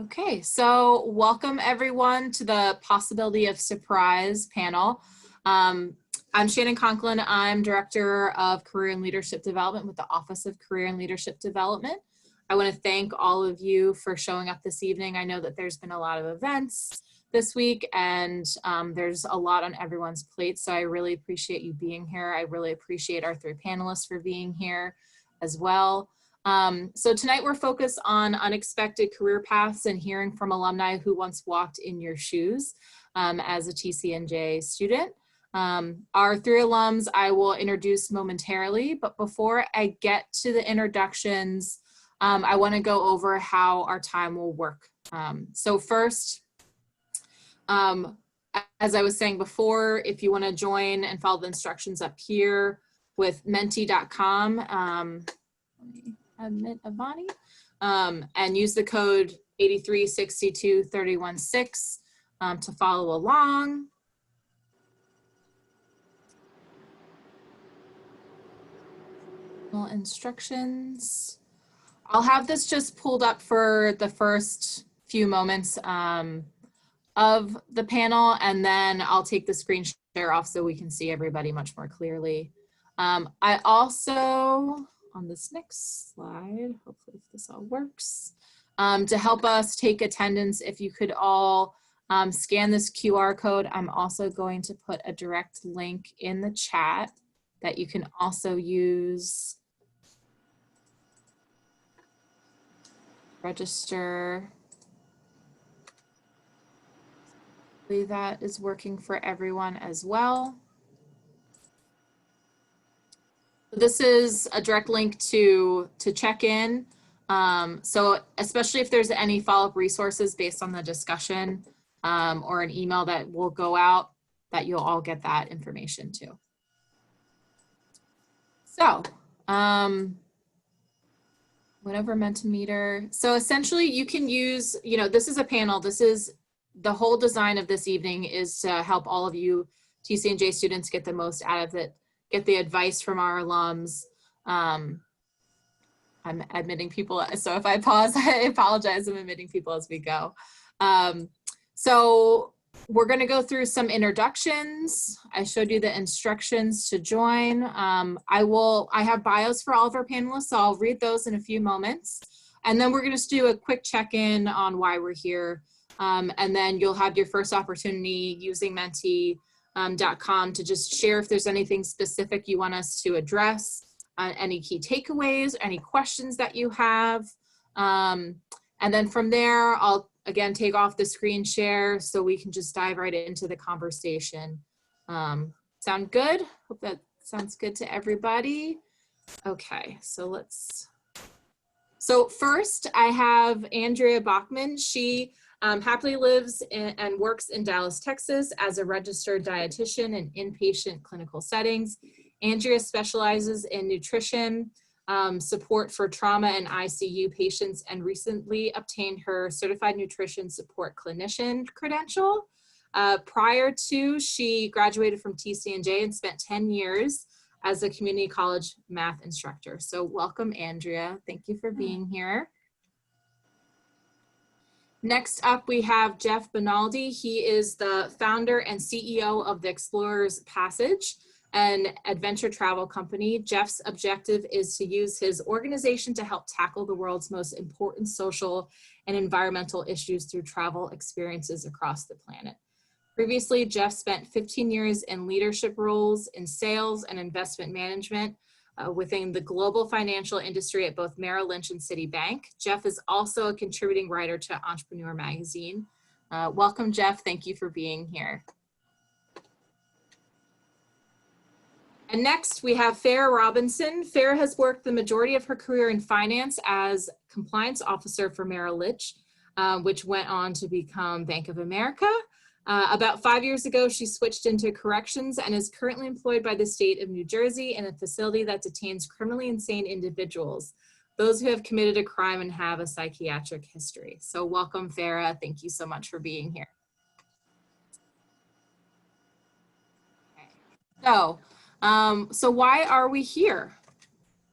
Okay, so welcome everyone to the Possibility of Surprise panel. I'm Shannon Conklin. I'm Director of Career and Leadership Development with the Office of Career and Leadership Development. I want to thank all of you for showing up this evening. I know that there's been a lot of events this week and there's a lot on everyone's plate, so I really appreciate you being here. I really appreciate our three panelists for being here as well. So tonight we're focused on unexpected career paths and hearing from alumni who once walked in your shoes as a TCNJ student. Our three alums I will introduce momentarily, but before I get to the introductions, I want to go over how our time will work. So first, as I was saying before, if you want to join and follow the instructions up here with menti.com, admit Avani, and use the code 8362316 to follow along. Instructions. I'll have this just pulled up for the first few moments of the panel, and then I'll take the screen share off so we can see everybody much more clearly. I also, on this next slide, hopefully if this all works, to help us take attendance, if you could all scan this QR code. I'm also going to put a direct link in the chat that you can also use. Register. Hopefully that is working for everyone as well. This is a direct link to check in. So especially if there's any follow-up resources based on the discussion or an email that will go out, that you'll all get that information too. So whatever Mentimeter. So essentially you can use, this is a panel. This is the whole design of this evening is to help all of you TCNJ students get the most out of it. Get the advice from our alums. I'm admitting people, so if I pause, I apologize. I'm admitting people as we go. So we're going to go through some introductions. I showed you the instructions to join. I have bios for all of our panelists, so I'll read those in a few moments. And then we're going to do a quick check-in on why we're here. And then you'll have your first opportunity using menti.com to just share if there's anything specific you want us to address, any key takeaways, any questions that you have. And then from there, I'll again take off the screen share so we can just dive right into the conversation. Sound good? Hope that sounds good to everybody. Okay, so first I have Andrea Bachman. She happily lives and works in Dallas, Texas as a registered dietitian in inpatient clinical settings. Andrea specializes in nutrition, support for trauma and ICU patients, and recently obtained her Certified Nutrition Support Clinician credential. Prior to, she graduated from TCNJ and spent 10 years as a community college math instructor. So welcome, Andrea. Thank you for being here. Next up, we have Jeff Bonaldi. He is the founder and CEO of the Explorers Passage, an adventure travel company. Jeff's objective is to use his organization to help tackle the world's most important social and environmental issues through travel experiences across the planet. Previously, Jeff spent 15 years in leadership roles in sales and investment management within the global financial industry at both Merrill Lynch and Citibank. Jeff is also a contributing writer to Entrepreneur Magazine. Welcome, Jeff. Thank you for being here. And next, we have Farah Robinson. Farah has worked the majority of her career in finance as compliance officer for Merrill Lynch, which went on to become Bank of America. About 5 years ago, she switched into corrections and is currently employed by the state of New Jersey in a facility that detains criminally insane individuals, those who have committed a crime and have a psychiatric history. So welcome, Farah. Thank you so much for being here. Okay. So why are we here?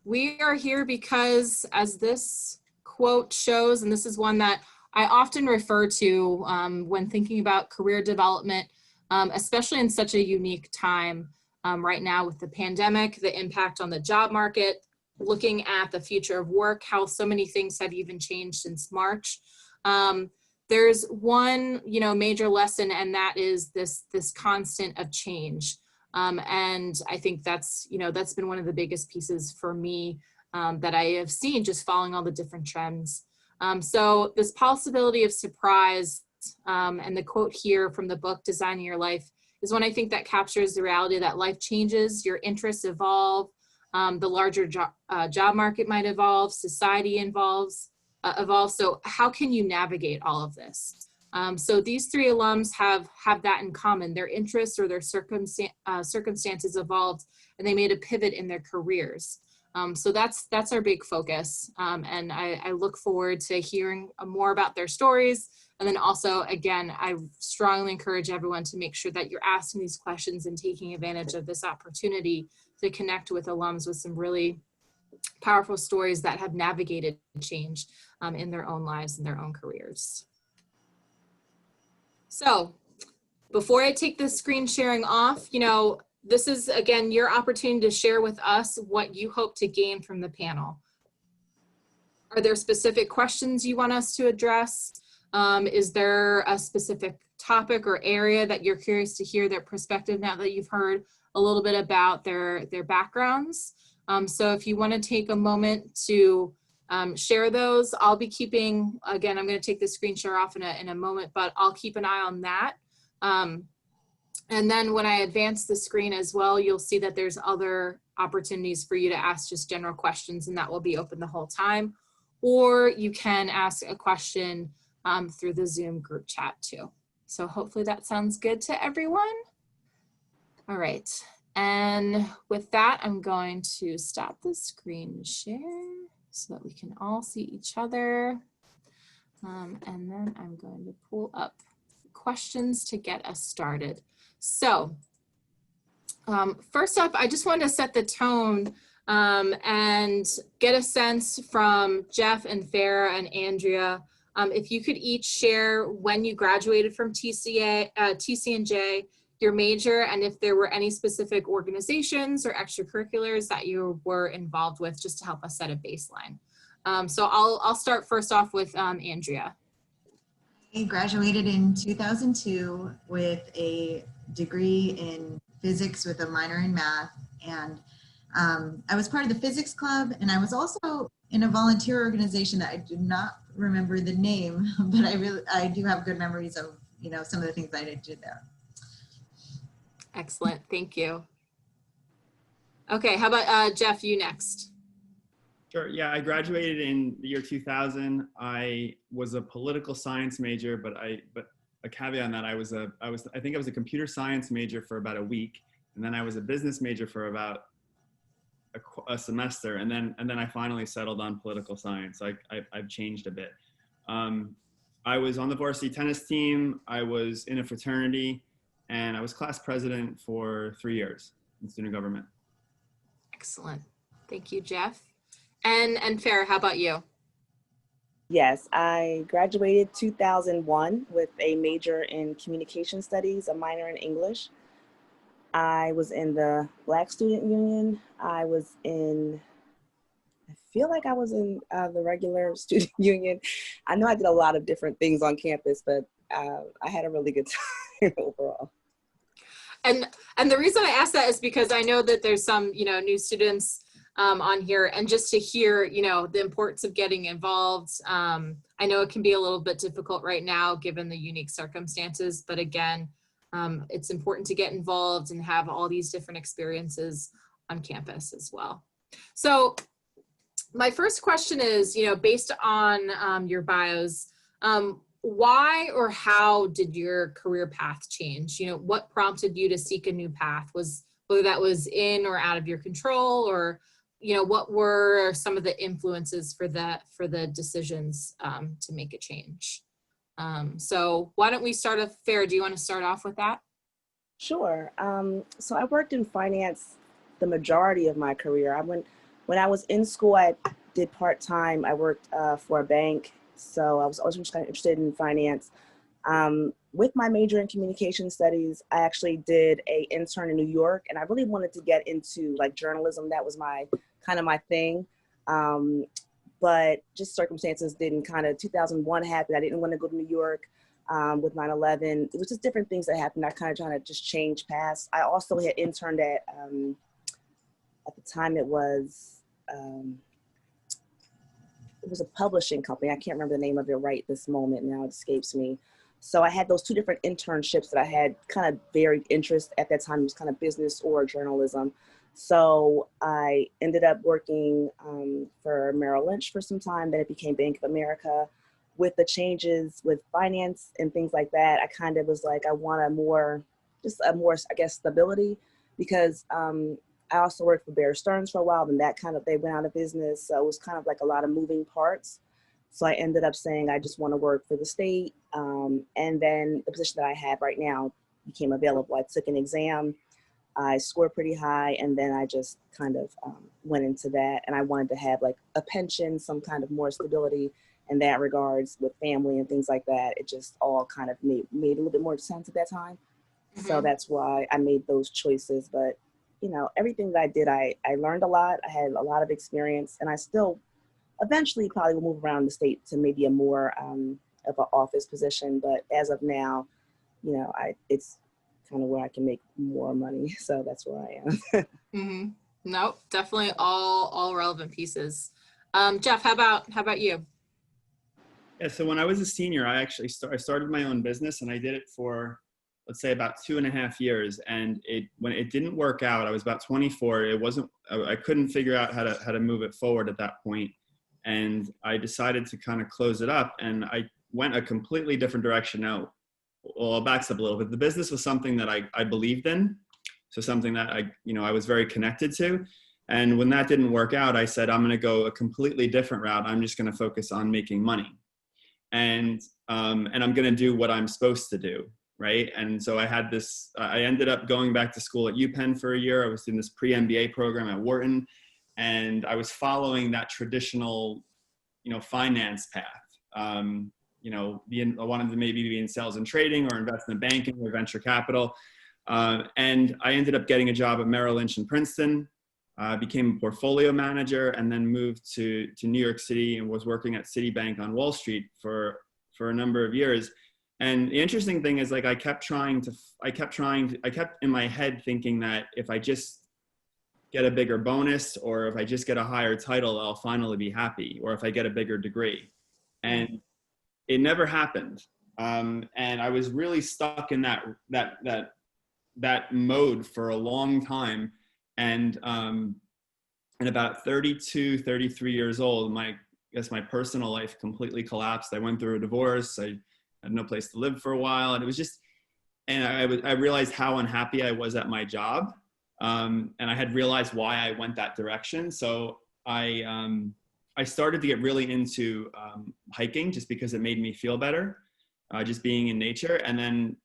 We are here because, as this quote shows, and this is one that I often refer to when thinking about career development, especially in such a unique time right now with the pandemic, the impact on the job market, looking at the future of work, how so many things have even changed since March. There's one, major lesson, and that is this constant of change. And I think that's been one of the biggest pieces for me that I have seen, just following all the different trends. So this possibility of surprise, and the quote here from the book, Designing Your Life, is one I think that captures the reality that life changes, your interests evolve, the larger job market might evolve, society evolves. So how can you navigate all of this? So these three alums have that in common. Their interests or their circumstances evolved, and they made a pivot in their careers. So that's our big focus. And I look forward to hearing more about their stories. And then also, again, I strongly encourage everyone to make sure that you're asking these questions and taking advantage of this opportunity to connect with alums with some really powerful stories that have navigated change in their own lives and their own careers. So before I take the screen sharing off, this is, again, your opportunity to share with us what you hope to gain from the panel. Are there specific questions you want us to address? Is there a specific topic or area that you're curious to hear their perspective now that you've heard a little bit about their backgrounds? So if you want to take a moment to share those, I'll be keeping, again, I'm going to take the screen share off in a moment, but I'll keep an eye on that. And then when I advance the screen as well, you'll see that there's other opportunities for you to ask just general questions, and that will be open the whole time. Or you can ask a question through the Zoom group chat too. So hopefully that sounds good to everyone. All right. And with that, I'm going to stop the screen share so that we can all see each other. And then I'm going to pull up questions to get us started. So first up, I just wanted to set the tone and get a sense from Jeff and Farah and Andrea. If you could each share when you graduated from TC&J, your major, and if there were any specific organizations or extracurriculars that you were involved with, just to help us set a baseline. So I'll start first off with Andrea. I graduated in 2002 with a degree in physics with a minor in math, and I was part of the physics club, and I was also in a volunteer organization that I do not remember the name, but I do have good memories of some of the things I did there. Excellent, thank you. Okay, how about Jeff, you next? Sure, yeah, I graduated in the year 2000. I was a political science major, but a caveat on that, I think I was a computer science major for about a week, and then I was a business major for about a semester, and then I finally settled on political science. I've changed a bit. I was on the varsity tennis team. I was in a fraternity, and I was class president for 3 years in student government. Excellent, thank you, Jeff. And Farah, how about you? Yes, I graduated 2001 with a major in communication studies, a minor in English. I was in the Black Student Union. I feel like I was in the regular student union. I know I did a lot of different things on campus, but I had a really good time overall. And the reason I ask that is because I know that there's some, new students on here, and just to hear, the importance of getting involved. I know it can be a little bit difficult right now given the unique circumstances, but again, it's important to get involved and have all these different experiences on campus as well. So my first question is, based on your bios, why or how did your career path change? What prompted you to seek a new path? Whether that was in or out of your control, or what were some of the influences for the decisions to make a change? So why don't we start off, Farah, do you want to start off with that? Sure. So I worked in finance the majority of my career. When I was in school, I did part-time. I worked for a bank So I was always just kind of interested in finance. With my major in communication studies, I actually did a intern in New York, and I really wanted to get into like journalism. That was my kind of my thing. But just circumstances didn't 2001 happened. I didn't want to go to New York with 9/11. It was just different things that happened. I kind of trying to just change paths. I also had interned at the time it was a publishing company. I can't remember the name of it right this moment. Now it escapes me. So I had those two different internships that I had kind of varied interest at that time. It was kind of business or journalism. So I ended up working for Merrill Lynch for some time. Then it became Bank of America. With the changes with finance and things like that, I kind of was like, I want a more, I guess, stability, because I also worked for Bear Stearns for a while, and they went out of business. So it was kind of like a lot of moving parts. So I ended up saying, I just want to work for the state. And then the position that I have right now became available. I took an exam, I scored pretty high, and then I just kind of went into that. And I wanted to have like a pension, some kind of more stability in that regards with family and things like that. It just all kind of made a little bit more sense at that time. So that's why I made those choices. But everything that I did, I learned a lot. I had a lot of experience, and I still eventually probably will move around the state to maybe a more of an office position. But as of now, it's kind of where I can make more money. So that's where I am. Nope, definitely all relevant pieces. Jeff, how about you? Yeah, so when I was a senior, I actually started my own business, and I did it for, let's say, about 2.5 years. And when it didn't work out, I was about 24. I couldn't figure out how to move it forward at that point. And I decided to kind of close it up, and I went a completely different direction now. Well, I'll back up a little bit. The business was something that I believed in. So something that I was very connected to. And when that didn't work out, I said, I'm going to go a completely different route. I'm just going to focus on making money. And I'm going to do what I'm supposed to do. Right. And so I ended up going back to school at UPenn for a year. I was doing this pre-MBA program at Wharton, and I was following that traditional, finance path. I wanted to maybe be in sales and trading or investment banking or venture capital. And I ended up getting a job at Merrill Lynch in Princeton, became a portfolio manager, and then moved to New York City and was working at Citibank on Wall Street for a number of years. And the interesting thing is, like, I kept in my head thinking that if I just get a bigger bonus, or if I just get a higher title, I'll finally be happy, or if I get a bigger degree. And it never happened. And I was really stuck in that mode for a long time. And about 32, 33 years old, my personal life completely collapsed. I went through a divorce. I had no place to live for a while. And it was just, and I realized how unhappy I was at my job. And I had realized why I went that direction. So I started to get really into hiking, just because it made me feel better, just being in nature. And then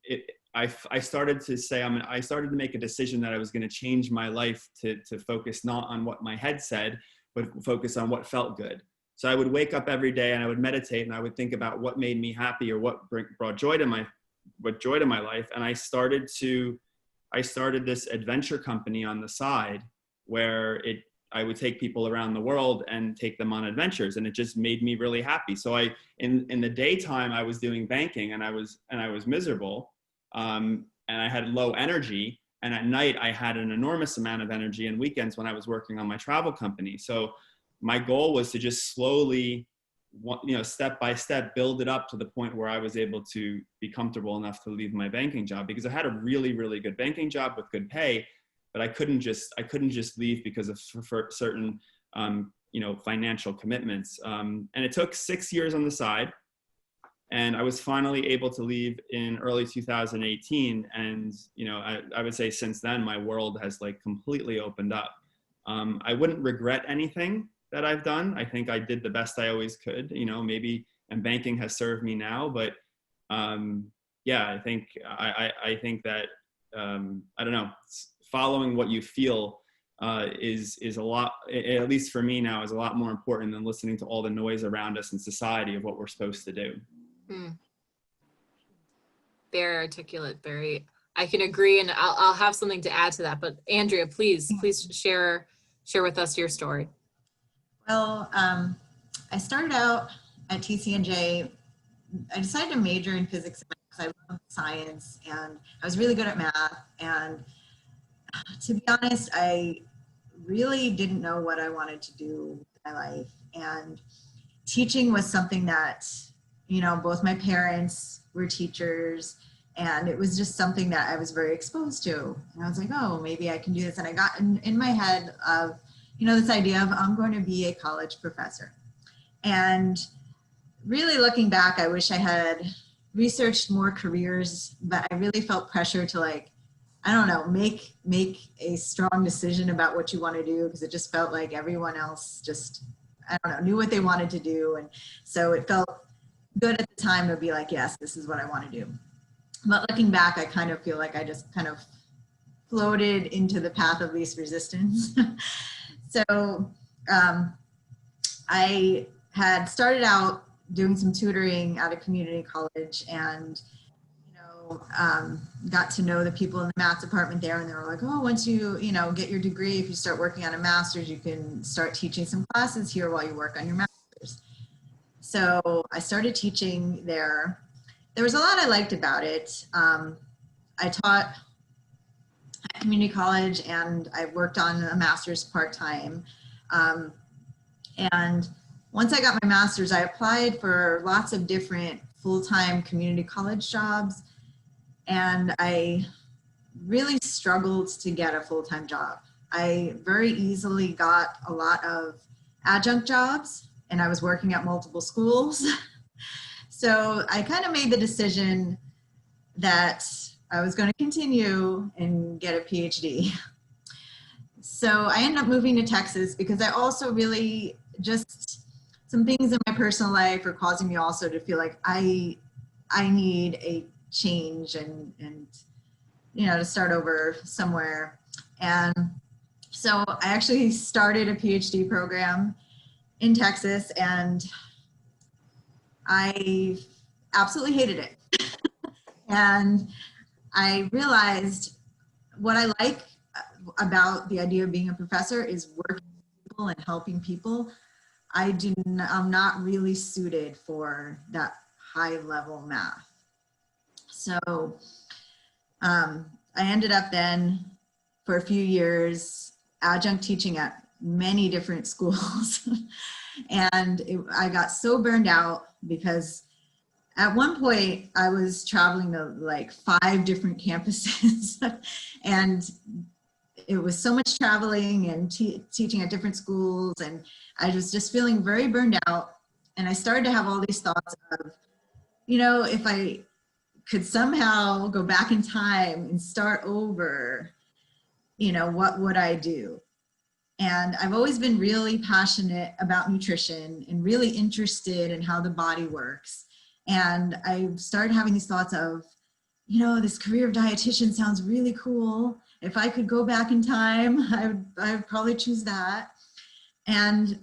I started to say, I started to make a decision that I was going to change my life to focus not on what my head said, but focus on what felt good. So I would wake up every day and I would meditate, and I would think about what made me happy, or what brought joy to my life. And I started this adventure company on the side, where I would take people around the world and take them on adventures, and it just made me really happy. So in the daytime I was doing banking, and I was miserable, and I had low energy. And at night I had an enormous amount of energy, and weekends when I was working on my travel company. So my goal was to just slowly, step by step, build it up to the point where I was able to be comfortable enough to leave my banking job, because I had a really, really good banking job with good pay, but I couldn't just leave because of certain, financial commitments. And it took 6 years on the side, and I was finally able to leave in early 2018. And, I would say since then, my world has completely opened up. I wouldn't regret anything that I've done. I think I did the best I always could, maybe, and banking has served me now. But I think that, I don't know, following what you feel is a lot, at least for me now, is a lot more important than listening to all the noise around us in society of what we're supposed to do. Very articulate, I can agree, and I'll have something to add to that. But Andrea, please share with us your story. Well, I started out at TCNJ. I decided to major in physics because I love science, and I was really good at math. And to be honest, I really didn't know what I wanted to do with my life. And teaching was something that, both my parents were teachers, and it was just something that I was very exposed to. And I was like, oh, maybe I can do this. And I got in my head of, this idea of I'm going to be a college professor. And really looking back, I wish I had researched more careers, but I really felt pressure to make a strong decision about what you want to do, because it just felt like everyone else just, knew what they wanted to do. And so it felt good at the time to be like, yes, this is what I want to do. But looking back, I kind of feel like I just kind of floated into the path of least resistance. So I had started out doing some tutoring at a community college, and got to know the people in the math department there, and they were like, oh, once you get your degree, if you start working on a master's, you can start teaching some classes here while you work on your master's. So I started teaching there. There was a lot I liked about it. I taught at community college, and I worked on a master's part-time. And once I got my master's, I applied for lots of different full-time community college jobs, and I really struggled to get a full-time job. I very easily got a lot of adjunct jobs, and I was working at multiple schools. So I kind of made the decision that I was going to continue and get a PhD. So I ended up moving to Texas because I also really just, some things in my personal life are causing me also to feel like I need a change and to start over somewhere. And so I actually started a PhD program in Texas, and I absolutely hated it. And I realized what I like about the idea of being a professor is working with people and helping people. I'm not really suited for that high level math. So I ended up then for a few years adjunct teaching at many different schools. And I got so burned out because at one point I was traveling to like 5 different campuses and it was so much traveling and teaching at different schools, and I was just feeling very burned out. And I started to have all these thoughts of, if I could somehow go back in time and start over, what would I do? And I've always been really passionate about nutrition and really interested in how the body works. And I started having these thoughts of, this career of dietitian sounds really cool. If I could go back in time, I would probably choose that. And,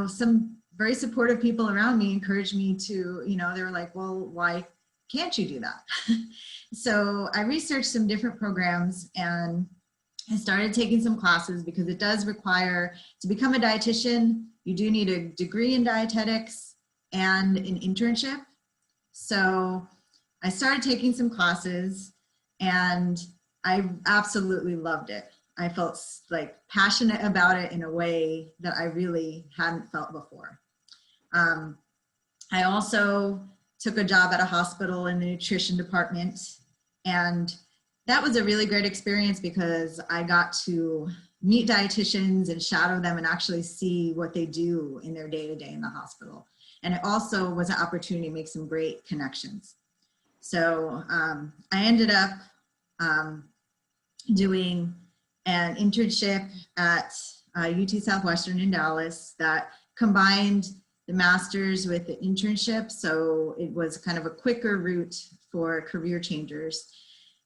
some very supportive people around me encouraged me to, they were like, well, why can't you do that? So I researched some different programs, and I started taking some classes because it does require, to become a dietitian, you do need a degree in dietetics and an internship. So I started taking some classes, and I absolutely loved it. I felt like passionate about it in a way that I really hadn't felt before. I also took a job at a hospital in the nutrition department, and that was a really great experience because I got to meet dietitians and shadow them and actually see what they do in their day-to-day in the hospital. And it also was an opportunity to make some great connections. So I ended up doing an internship at UT Southwestern in Dallas that combined the master's with the internship. So it was kind of a quicker route for career changers.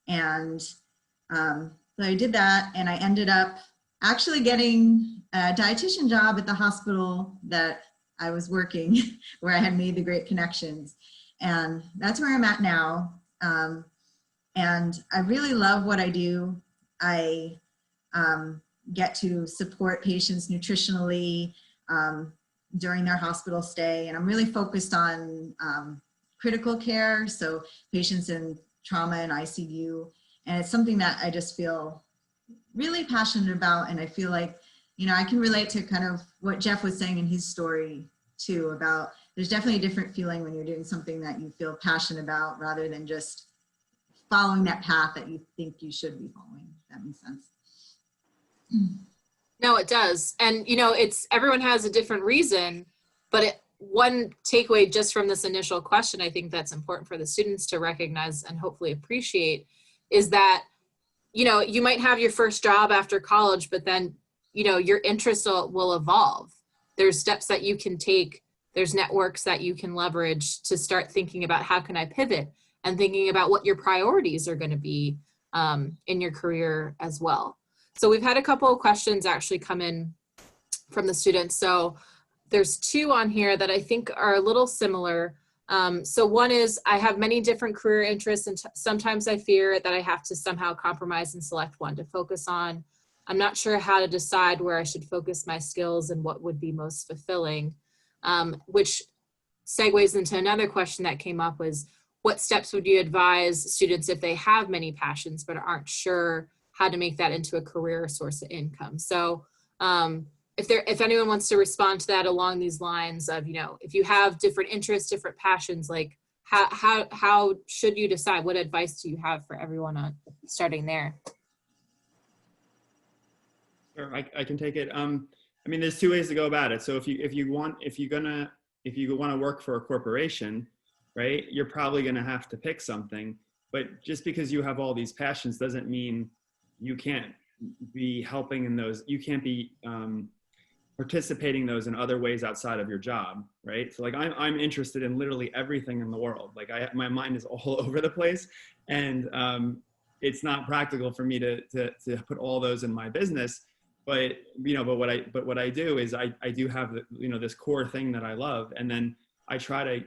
And so I did that, and I ended up actually getting a dietitian job at the hospital that I was working, where I had made the great connections. And that's where I'm at now. And I really love what I do. I get to support patients nutritionally during their hospital stay. And I'm really focused on critical care, so patients in trauma and ICU. And it's something that I just feel really passionate about. And I feel like, you know, I can relate to kind of what Jeff was saying in his story too, about there's definitely a different feeling when you're doing something that you feel passionate about rather than just following that path that you think you should be following. If that makes sense. No, it does. And, you know, it's, everyone has a different reason, but one takeaway just from this initial question, I think that's important for the students to recognize and hopefully appreciate, is that, you know, you might have your first job after college, but then, you know, your interests will evolve. There's steps that you can take. There's networks that you can leverage to start thinking about how can I pivot, and thinking about what your priorities are going to be in your career as well. So we've had a couple of questions actually come in from the students. So there's two on here that I think are a little similar. So one is, I have many different career interests, and sometimes I fear that I have to somehow compromise and select one to focus on. I'm not sure how to decide where I should focus my skills and what would be most fulfilling, which segues into another question that came up, was what steps would you advise students if they have many passions but aren't sure how to make that into a career or source of income? So if anyone wants to respond to that along these lines of, you know, if you have different interests, different passions, like how should you decide? What advice do you have for everyone on starting there? Sure, I can take it. I mean, there's two ways to go about it. So if you want to work for a corporation, right, you're probably going to have to pick something. But just because you have all these passions doesn't mean you can't be helping in those. You can't be participating in those in other ways outside of your job, right? So like I'm interested in literally everything in the world. Like my mind is all over the place, and it's not practical for me to put all those in my business. But you know, but what I do is I do have this core thing that I love, and then I try to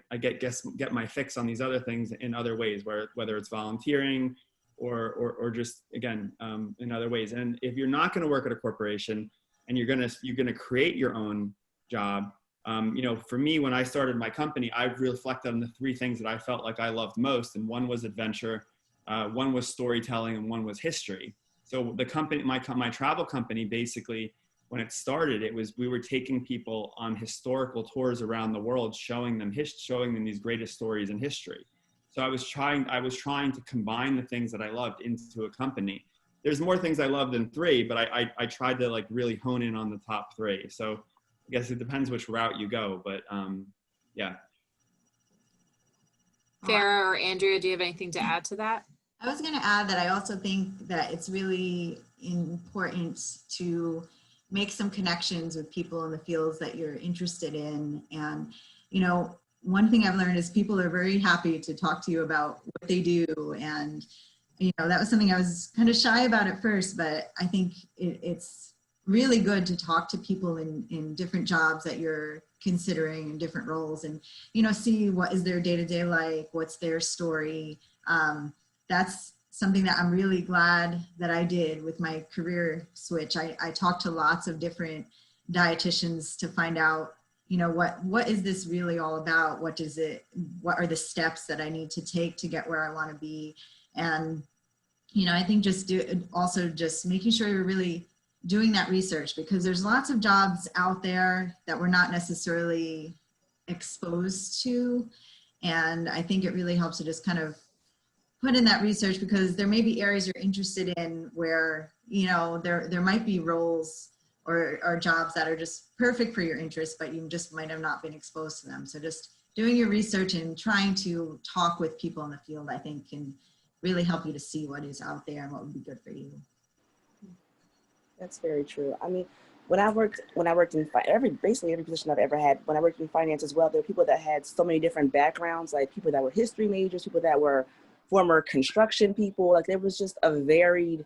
get my fix on these other things in other ways, whether it's volunteering or just again in other ways. And if you're not going to work at a corporation and you're gonna create your own job, you know, for me, when I started my company, I reflected on the three things that I felt like I loved most, and one was adventure, one was storytelling, and one was history. So the company, my travel company, basically, when it started, we were taking people on historical tours around the world, showing them these greatest stories in history. So I was trying to combine the things that I loved into a company. There's more things I love than three, but I tried to like really hone in on the top three. So I guess it depends which route you go, but yeah. Farah or Andrea, do you have anything to add to that? I was going to add that I also think that it's really important to make some connections with people in the fields that you're interested in. And, you know, one thing I've learned is people are very happy to talk to you about what they do. And, you know, that was something I was kind of shy about at first, but I think it's really good to talk to people in different jobs that you're considering in different roles, and, you know, see what is their day-to-day like, what's their story. That's something that I'm really glad that I did with my career switch. I talked to lots of different dietitians to find out, you know, what is this really all about? What are the steps that I need to take to get where I want to be? And, you know, I think just making sure you're really doing that research, because there's lots of jobs out there that we're not necessarily exposed to. And I think it really helps to just kind of put in that research, because there may be areas you're interested in where, you know, there might be roles or jobs that are just perfect for your interests, but you just might have not been exposed to them. So just doing your research and trying to talk with people in the field, I think, can really help you to see what is out there and what would be good for you. That's very true. I mean, when I worked in basically every position I've ever had, when I worked in finance as well, there were people that had so many different backgrounds, like people that were history majors, people that were former construction people. Like there was just a varied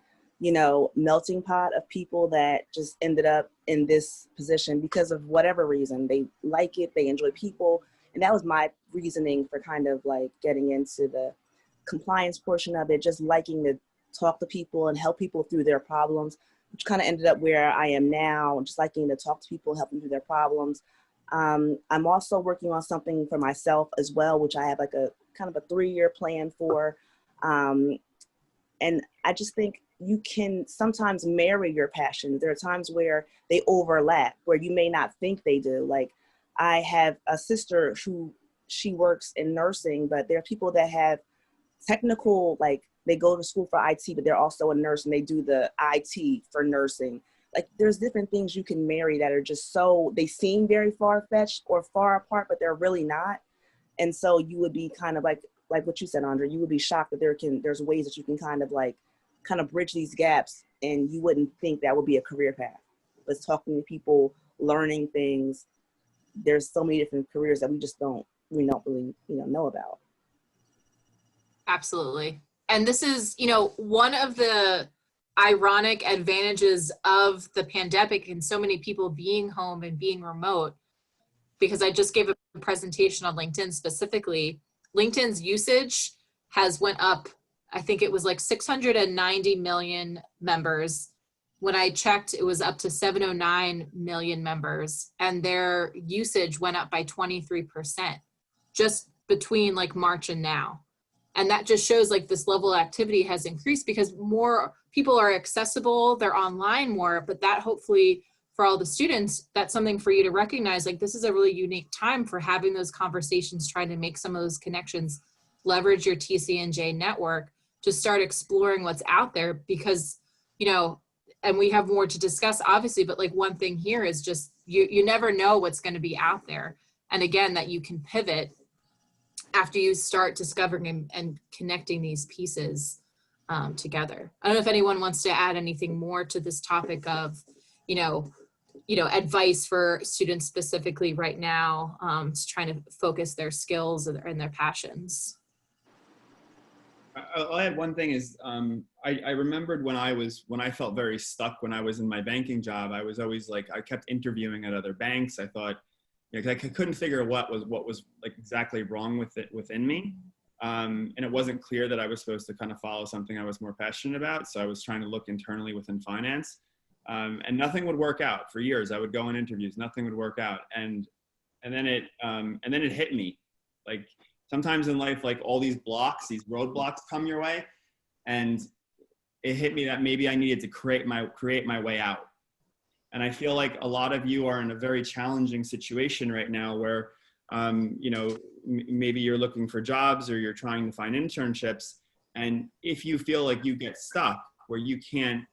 melting pot of people that just ended up in this position because of whatever reason. They like it, they enjoy people. And that was my reasoning for kind of like getting into the compliance portion of it, just liking to talk to people and help people through their problems, which kind of ended up where I am now, just liking to talk to people, help them through their problems. I'm also working on something for myself as well, which I have like a kind of a 3-year plan for. And I just think you can sometimes marry your passions. There are times where they overlap, where you may not think they do. Like I have a sister who she works in nursing, but there are people that have technical, like they go to school for IT, but they're also a nurse and they do the IT for nursing. Like there's different things you can marry that are just so, they seem very far-fetched or far apart, but they're really not. And so you would be kind of like what you said, Andre, you would be shocked that there's ways that you can kind of bridge these gaps, and you wouldn't think that would be a career path. But talking to people, learning things, there's so many different careers that we don't really, know about. Absolutely. And this is, one of the ironic advantages of the pandemic and so many people being home and being remote, because I just gave a presentation on LinkedIn specifically. LinkedIn's usage has went up. I think it was like 690 million members. When I checked, it was up to 709 million members, and their usage went up by 23% just between like March and now. And that just shows like this level of activity has increased because more people are accessible, they're online more, but that hopefully for all the students, that's something for you to recognize. Like this is a really unique time for having those conversations, trying to make some of those connections, leverage your TCNJ network to start exploring what's out there, because, and we have more to discuss obviously, but like one thing here is just, you never know what's going to be out there. And again, that you can pivot after you start discovering and connecting these pieces together. I don't know if anyone wants to add anything more to this topic of, advice for students specifically right now, to trying to focus their skills and their passions. I'll add one thing is, I remembered when I felt very stuck when I was in my banking job. I was always like, I kept interviewing at other banks. I thought, I couldn't figure what was like exactly wrong with it within me. And it wasn't clear that I was supposed to kind of follow something I was more passionate about. So I was trying to look internally within finance, and nothing would work out for years. I would go in interviews, nothing would work out. And then it hit me. Like sometimes in life, like all these roadblocks come your way. And it hit me that maybe I needed to create my way out. And I feel like a lot of you are in a very challenging situation right now where, maybe you're looking for jobs or you're trying to find internships. And if you feel like you get stuck where you can't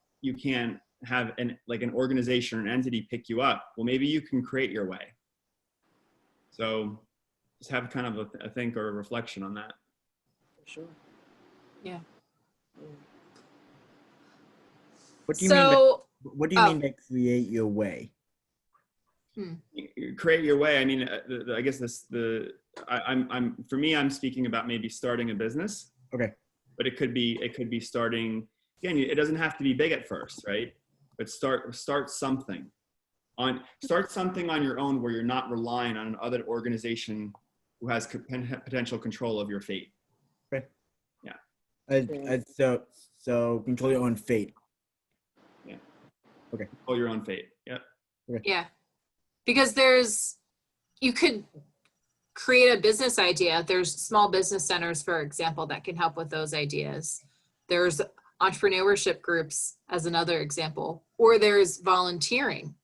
have an organization or an entity pick you up, well, maybe you can create your way. So just have kind of a think or a reflection on that. For sure. Yeah. What do you mean by create your way? Create your way. I mean, I guess for me, I'm speaking about maybe starting a business. Okay. But it could be starting, again, it doesn't have to be big at first, right? But start something on your own where you're not relying on another organization who has potential control of your fate. Okay. Yeah. So control your own fate. Yeah. Okay. Control your own fate. Yeah. Okay. Yeah. Because you could create a business idea. There's small business centers, for example, that can help with those ideas. There's entrepreneurship groups as another example, or there's volunteering,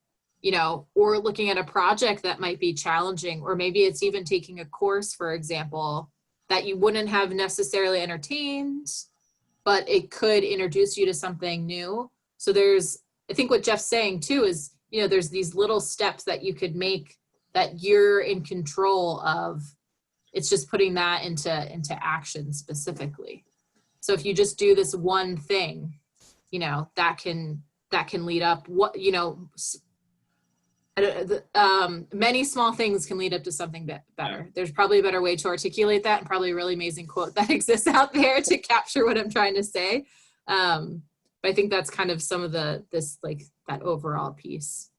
or looking at a project that might be challenging, or maybe it's even taking a course, for example, that you wouldn't have necessarily entertained, but it could introduce you to something new. So I think what Jeff's saying too is, there's these little steps that you could make that you're in control of. It's just putting that into action specifically. So if you just do this one thing, that can lead up many small things can lead up to something better. Yeah. There's probably a better way to articulate that, and probably a really amazing quote that exists out there to capture what I'm trying to say. But But I think that's kind of some of that overall piece.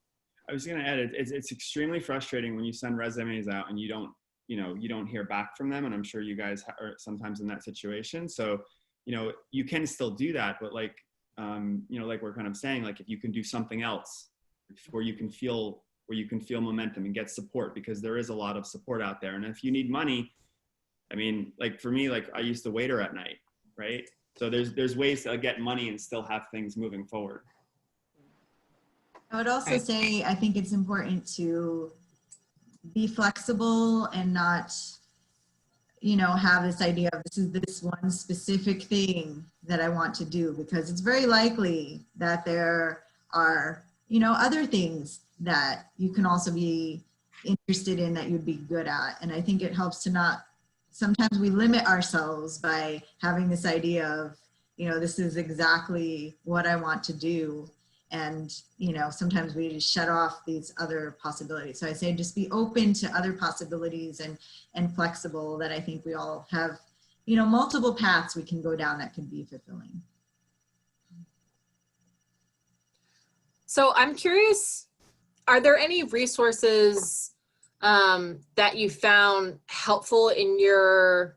I was going to add, it's extremely frustrating when you send resumes out and you don't hear back from them. And I'm sure you guys are sometimes in that situation. So, you can still do that, but like we're kind of saying, like, if you can do something else where you can feel momentum and get support, because there is a lot of support out there. And if you need money, I mean, like for me, like I used to waiter at night, right? So there's ways to get money and still have things moving forward. I would also say, I think it's important to be flexible and not, have this idea of this one specific thing that I want to do, because it's very likely that there are, other things that you can also be interested in that you'd be good at. And I think it helps to not, sometimes we limit ourselves by having this idea of, this is exactly what I want to do. And, sometimes we just shut off these other possibilities. So I say just be open to other possibilities and flexible, that I think we all have, multiple paths we can go down that can be fulfilling. So I'm curious, are there any resources that you found helpful in your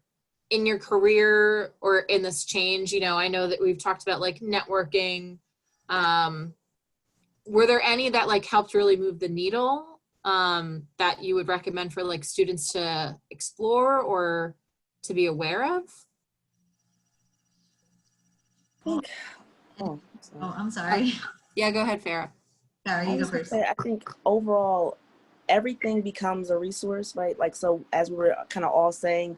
career or in this change? I know that we've talked about like networking. Were there any that like helped really move the needle that you would recommend for like students to explore or to be aware of? I'm sorry. Yeah, go ahead, Farah. Sorry, you go first. I think overall, everything becomes a resource, right? Like, so as we were kind of all saying,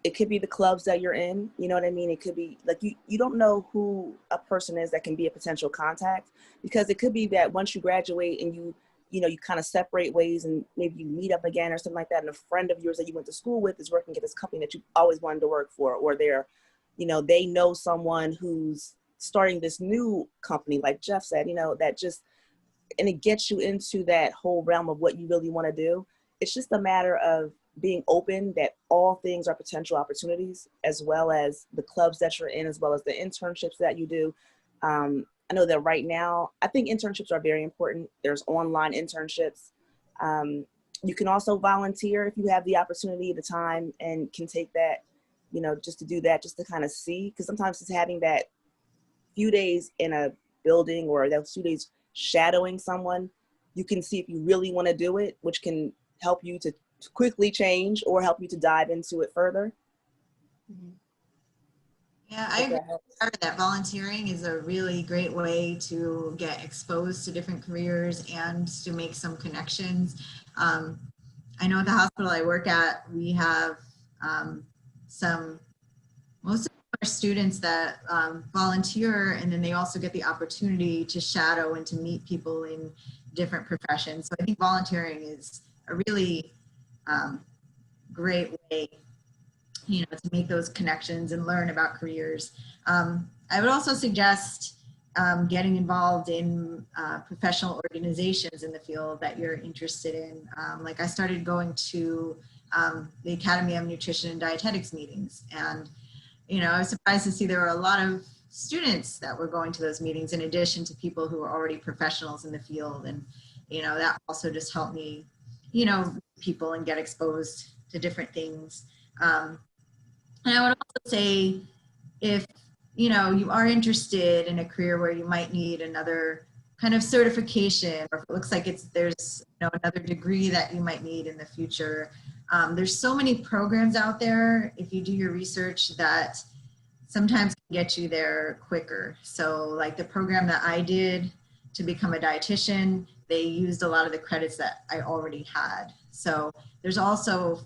it could be the clubs that you're in, you know what I mean? It could be like, you don't know who a person is that can be a potential contact, because it could be that once you graduate and you kind of separate ways and maybe you meet up again or something like that. And a friend of yours that you went to school with is working at this company that you always wanted to work for, or they know someone who's starting this new company, like Jeff said, and it gets you into that whole realm of what you really want to do. It's just a matter of being open that all things are potential opportunities, as well as the clubs that you're in, as well as the internships that you do. I know that right now, I think internships are very important. There's online internships. You can also volunteer if you have the opportunity, the time, and can take that, just to do that, just to kind of see, because sometimes it's having that few days in a building or those 2 days shadowing someone, you can see if you really want to do it, which can help you to quickly change or help you to dive into it further. Yeah, I agree that volunteering is a really great way to get exposed to different careers and to make some connections. I know at the hospital I work at, we have most of our students that volunteer, and then they also get the opportunity to shadow and to meet people in different professions. So I think volunteering is a really great way, to make those connections and learn about careers. I would also suggest getting involved in professional organizations in the field that you're interested in. Like I started going to the Academy of Nutrition and Dietetics meetings, and I was surprised to see there were a lot of students that were going to those meetings in addition to people who were already professionals in the field. And that also just helped me people and get exposed to different things. And I would also say, if you are interested in a career where you might need another kind of certification, or if it looks like there's another degree that you might need in the future, there's so many programs out there, if you do your research, that sometimes can get you there quicker. So like the program that I did to become a dietitian, they used a lot of the credits that I already had. So there's also,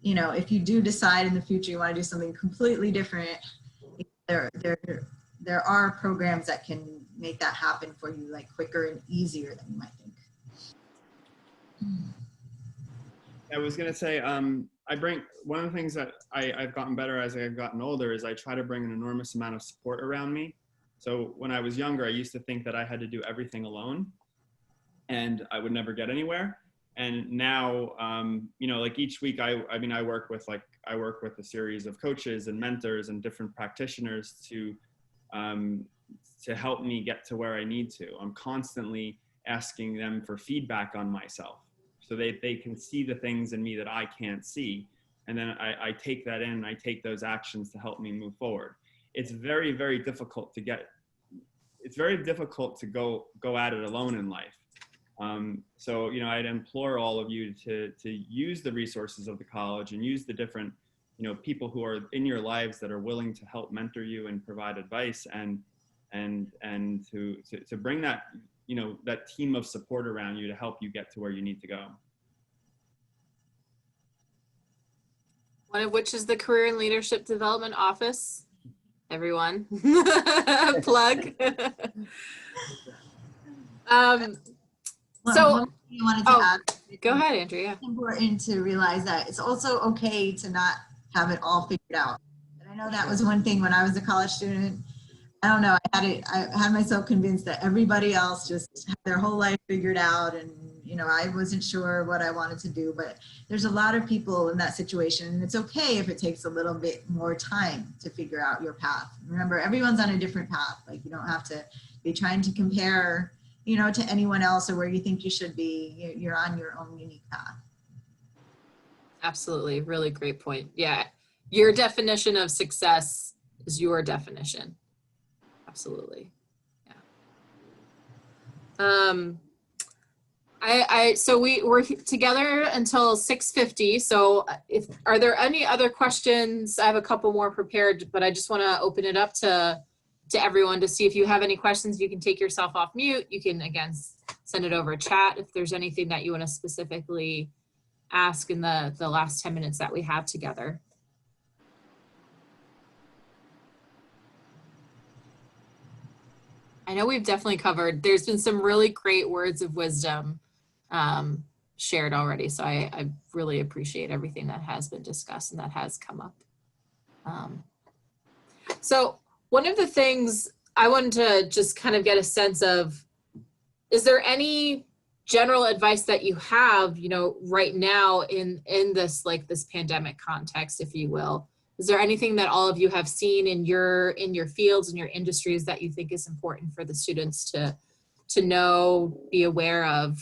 if you do decide in the future you want to do something completely different, there are programs that can make that happen for you, like quicker and easier than you might think. I was going to say, one of the things that I've gotten better as I've gotten older is I try to bring an enormous amount of support around me. So when I was younger, I used to think that I had to do everything alone and I would never get anywhere. And now, like each week, I work with a series of coaches and mentors and different practitioners to to help me get to where I need to. I'm constantly asking them for feedback on myself so they can see the things in me that I can't see. And then I take that in and I take those actions to help me move forward. It's very, very difficult to go at it alone in life. So, you know, I'd implore all of you to use the resources of the college and use the different, you know, people who are in your lives that are willing to help mentor you and provide advice and to bring that, you know, that team of support around you to help you get to where you need to go. One of which is the Career and Leadership Development Office. Everyone, plug. So, one thing you wanted to add. Go ahead, Andrea. It's important to realize that it's also okay to not have it all figured out. And I know that was one thing when I was a college student. I don't know, I had myself convinced that everybody else just had their whole life figured out, and you know, I wasn't sure what I wanted to do, but there's a lot of people in that situation, and it's okay if it takes a little bit more time to figure out your path. Remember, everyone's on a different path. Like, you don't have to be trying to compare, you know, to anyone else or where you think you should be. You're on your own unique path. Absolutely, really great point. Yeah, your definition of success is your definition. Absolutely. Yeah. So we're together until 6:50. So are there any other questions? I have a couple more prepared, but I just want to open it up to everyone to see if you have any questions. You can take yourself off mute. You can, again, send it over chat if there's anything that you want to specifically ask in the last 10 minutes that we have together. I know we've definitely covered, there's been some really great words of wisdom shared already. So I really appreciate everything that has been discussed and that has come up. So one of the things I wanted to just kind of get a sense of, is there any general advice that you have, you know, right now in this, like this pandemic context, if you will? Is there anything that all of you have seen in your fields and your industries that you think is important for the students to know, be aware of,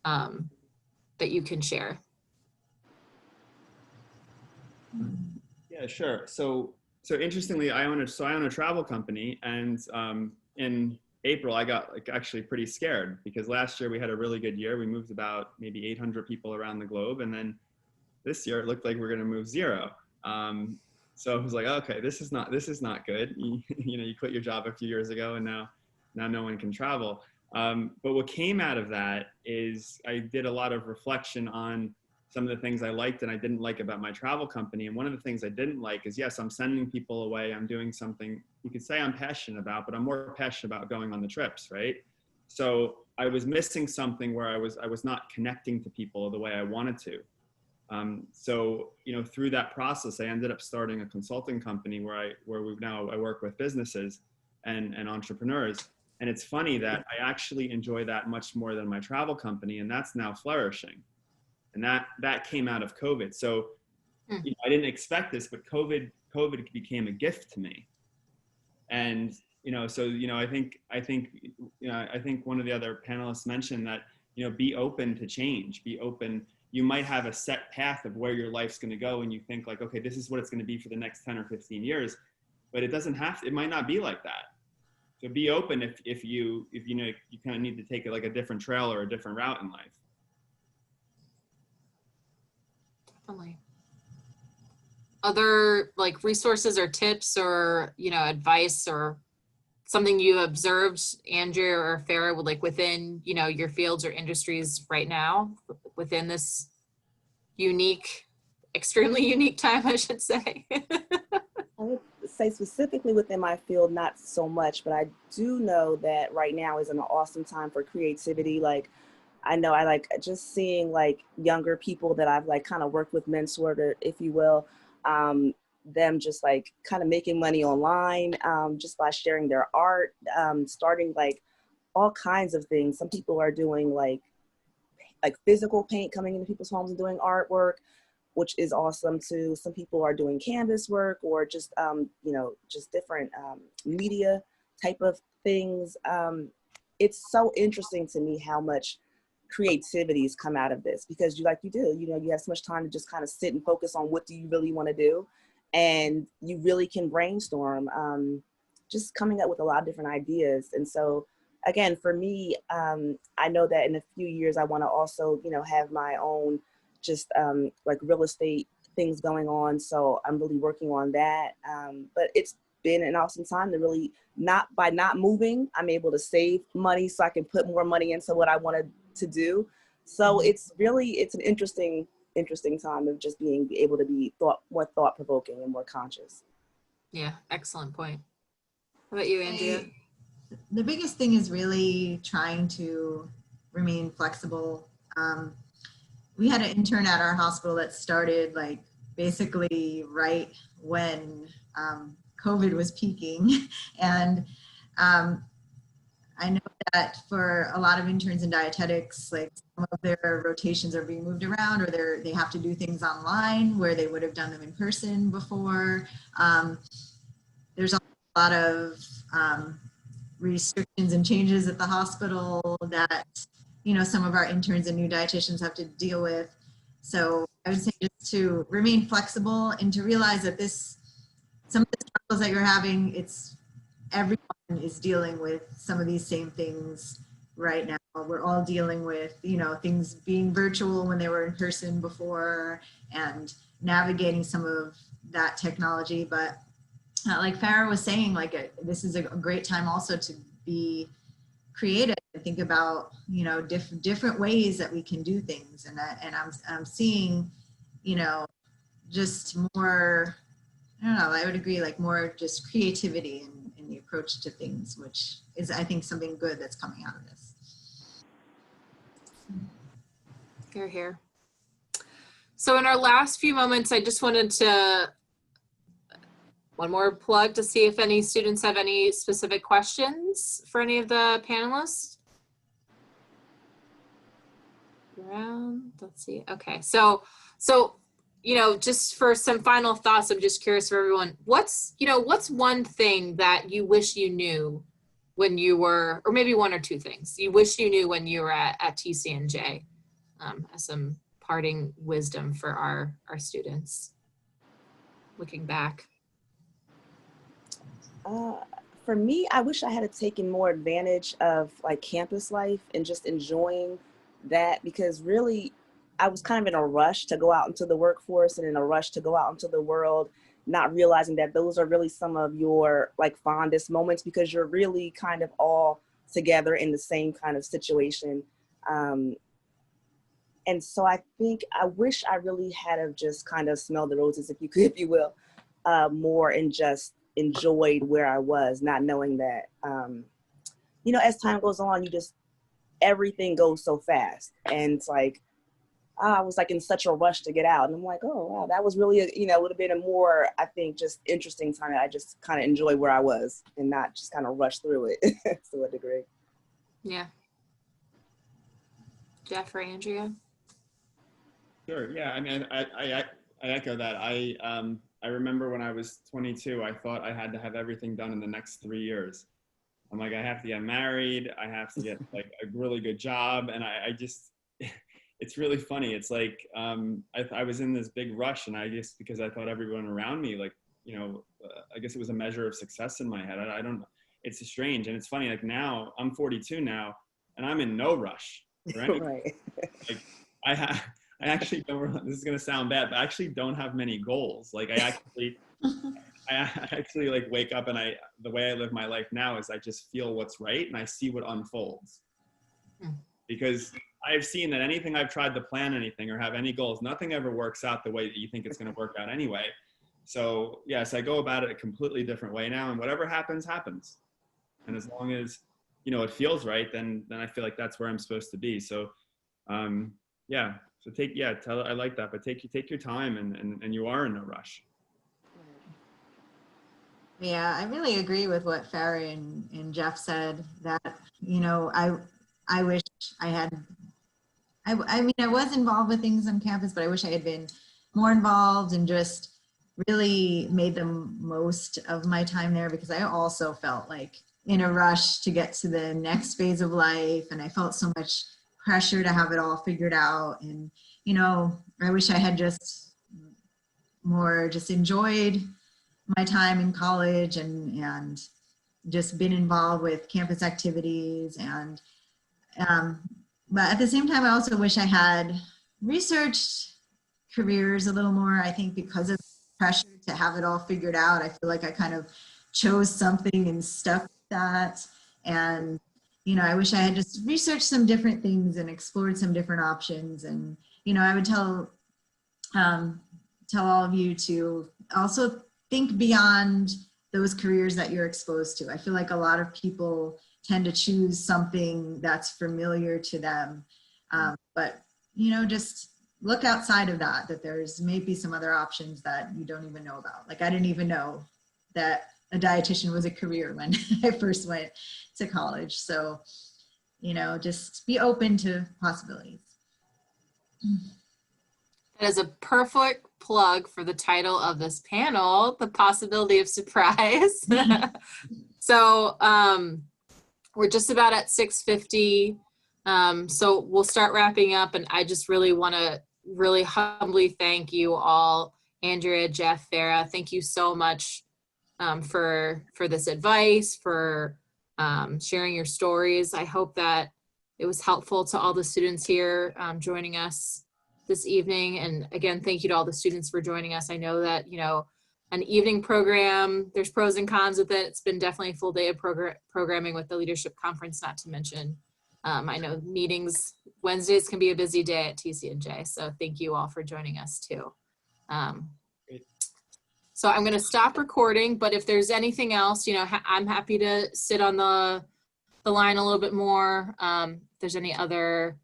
that you can share? Yeah, sure. So interestingly, I own a travel company, and in April I got actually pretty scared because last year we had a really good year. We moved about maybe 800 people around the globe, and then this year it looked like we're going to move 0. So I was like, okay, this is not good. You know, you quit your job a few years ago, and now no one can travel. But what came out of that is I did a lot of reflection on some of the things I liked and I didn't like about my travel company. And one of the things I didn't like is, yes, I'm sending people away. I'm doing something you could say I'm passionate about, but I'm more passionate about going on the trips, right? So I was missing something where I was not connecting to people the way I wanted to. So, you know, through that process, I ended up starting a consulting company where I work with businesses and entrepreneurs. And it's funny that I actually enjoy that much more than my travel company, and that's now flourishing. And that came out of COVID. So, you know, I didn't expect this, but COVID became a gift to me. And, you know, so, you know, I think one of the other panelists mentioned that, you know, be open to change, be open. You might have a set path of where your life's going to go, and you think like, okay, this is what it's going to be for the next 10 or 15 years, but it doesn't have to, it might not be like that. So be open if you know, you kind of need to take like a different trail or a different route in life. Definitely. Other like resources or tips or, you know, advice or something you observed, Andrea or Farah, would like within, you know, your fields or industries right now within this unique, extremely unique time, I should say. I would say specifically within my field, not so much, but I do know that right now is an awesome time for creativity. Like, I know I like just seeing like younger people that I've like kind of worked with, mentored, if you will, them just like kind of making money online, just by sharing their art, starting like all kinds of things. Some people are doing like physical paint, coming into people's homes and doing artwork. which is awesome too. Some people are doing Canvas work or just, just different media type of things. It's so interesting to me how much creativities come out of this, because you have so much time to just kind of sit and focus on what do you really want to do, and you really can brainstorm, just coming up with a lot of different ideas. And so again, for me, I know that in a few years I want to also have my own just like real estate things going on, so I'm really working on that. But it's been an awesome time to really by not moving, I'm able to save money so I can put more money into what I wanted to do. So it's an interesting time of just being able to be more thought-provoking and more conscious. Yeah, excellent point. How about you, Andrea? The biggest thing is really trying to remain flexible. We had an intern at our hospital that started like basically right when COVID was peaking. And I know that for a lot of interns in dietetics, like some of their rotations are being moved around, or they have to do things online where they would have done them in person before. There's a lot of restrictions and changes at the hospital that some of our interns and new dietitians have to deal with. So I would say just to remain flexible and to realize that some of the struggles that you're having, everyone is dealing with some of these same things right now. We're all dealing with, things being virtual when they were in person before, and navigating some of that technology. But like Farah was saying, this is a great time also to be creative and think about, different ways that we can do things. And I'm seeing, just more, I don't know, I would agree, like more just creativity in the approach to things, which is, I think, something good that's coming out of this. Hear, hear. So in our last few moments, I just wanted to, one more plug to see if any students have any specific questions for any of the panelists. Around, let's see. Okay, so just for some final thoughts, I'm just curious for everyone, what's one thing that you wish you knew when you were, or maybe one or two things you wish you knew when you were at TCNJ, as some parting wisdom for our students looking back? For me, I wish I had taken more advantage of like campus life and just enjoying that, because really I was kind of in a rush to go out into the workforce and in a rush to go out into the world, not realizing that those are really some of your like fondest moments, because you're really kind of all together in the same kind of situation. And so I think I wish I really had have just kind of smelled the roses, if you will, more, and just enjoyed where I was, not knowing that, as time goes on, everything goes so fast. And it's like, I was like in such a rush to get out. And I'm like, oh, wow, that was really, would have been a more, I think, just interesting time. I just kind of enjoy where I was and not just kind of rush through it to a degree. Yeah. Jeff or Andrea? Sure. Yeah. I mean, I echo that. I remember when I was 22, I thought I had to have everything done in the next 3 years. I'm like, I have to get married. I have to get like a really good job. And I just, it's really funny. It's like, I was in this big rush, and because I thought everyone around me, like, I guess it was a measure of success in my head. I don't know. It's strange. And it's funny, like now I'm 42 now, and I'm in no rush for anything. Right. Like I actually don't, this is going to sound bad, but I actually don't have many goals. Like I actually like wake up, and the way I live my life now is I just feel what's right, and I see what unfolds. Because I've seen that anything I've tried to plan anything or have any goals, nothing ever works out the way that you think it's going to work out anyway. So yes, I go about it a completely different way now, and whatever happens, happens. And as long as, it feels right, then I feel like that's where I'm supposed to be. So, yeah. So I like that, but take your time, and you are in no rush. Yeah, I really agree with what Farah and Jeff said, that, I wish I had, I mean, I was involved with things on campus, but I wish I had been more involved and just really made the most of my time there, because I also felt like in a rush to get to the next phase of life, and I felt so much pressure to have it all figured out. And I wish I had just enjoyed my time in college and just been involved with campus activities. And but at the same time, I also wish I had researched careers a little more. I think because of pressure to have it all figured out, I feel like I kind of chose something and stuck with that. And I wish I had just researched some different things and explored some different options. And I would tell all of you to also think beyond those careers that you're exposed to. I feel like a lot of people tend to choose something that's familiar to them, but just look outside of that there's maybe some other options that you don't even know about. Like, I didn't even know that a dietitian was a career when I first went to college. So, just be open to possibilities. That is a perfect plug for the title of this panel, The Possibility of Surprise. So we're just about at 6:50. So we'll start wrapping up, and I just really want to really humbly thank you all, Andrea, Jeff, Farah. Thank you so much for this advice, for sharing your stories. I hope that it was helpful to all the students here joining us this evening. And again, thank you to all the students for joining us. I know that, an evening program, there's pros and cons with it. It's been definitely a full day of programming with the leadership conference, not to mention, I know meetings, Wednesdays can be a busy day at TCNJ. So thank you all for joining us too. So I'm going to stop recording, but if there's anything else, I'm happy to sit on the line a little bit more. If there's any other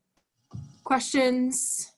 questions,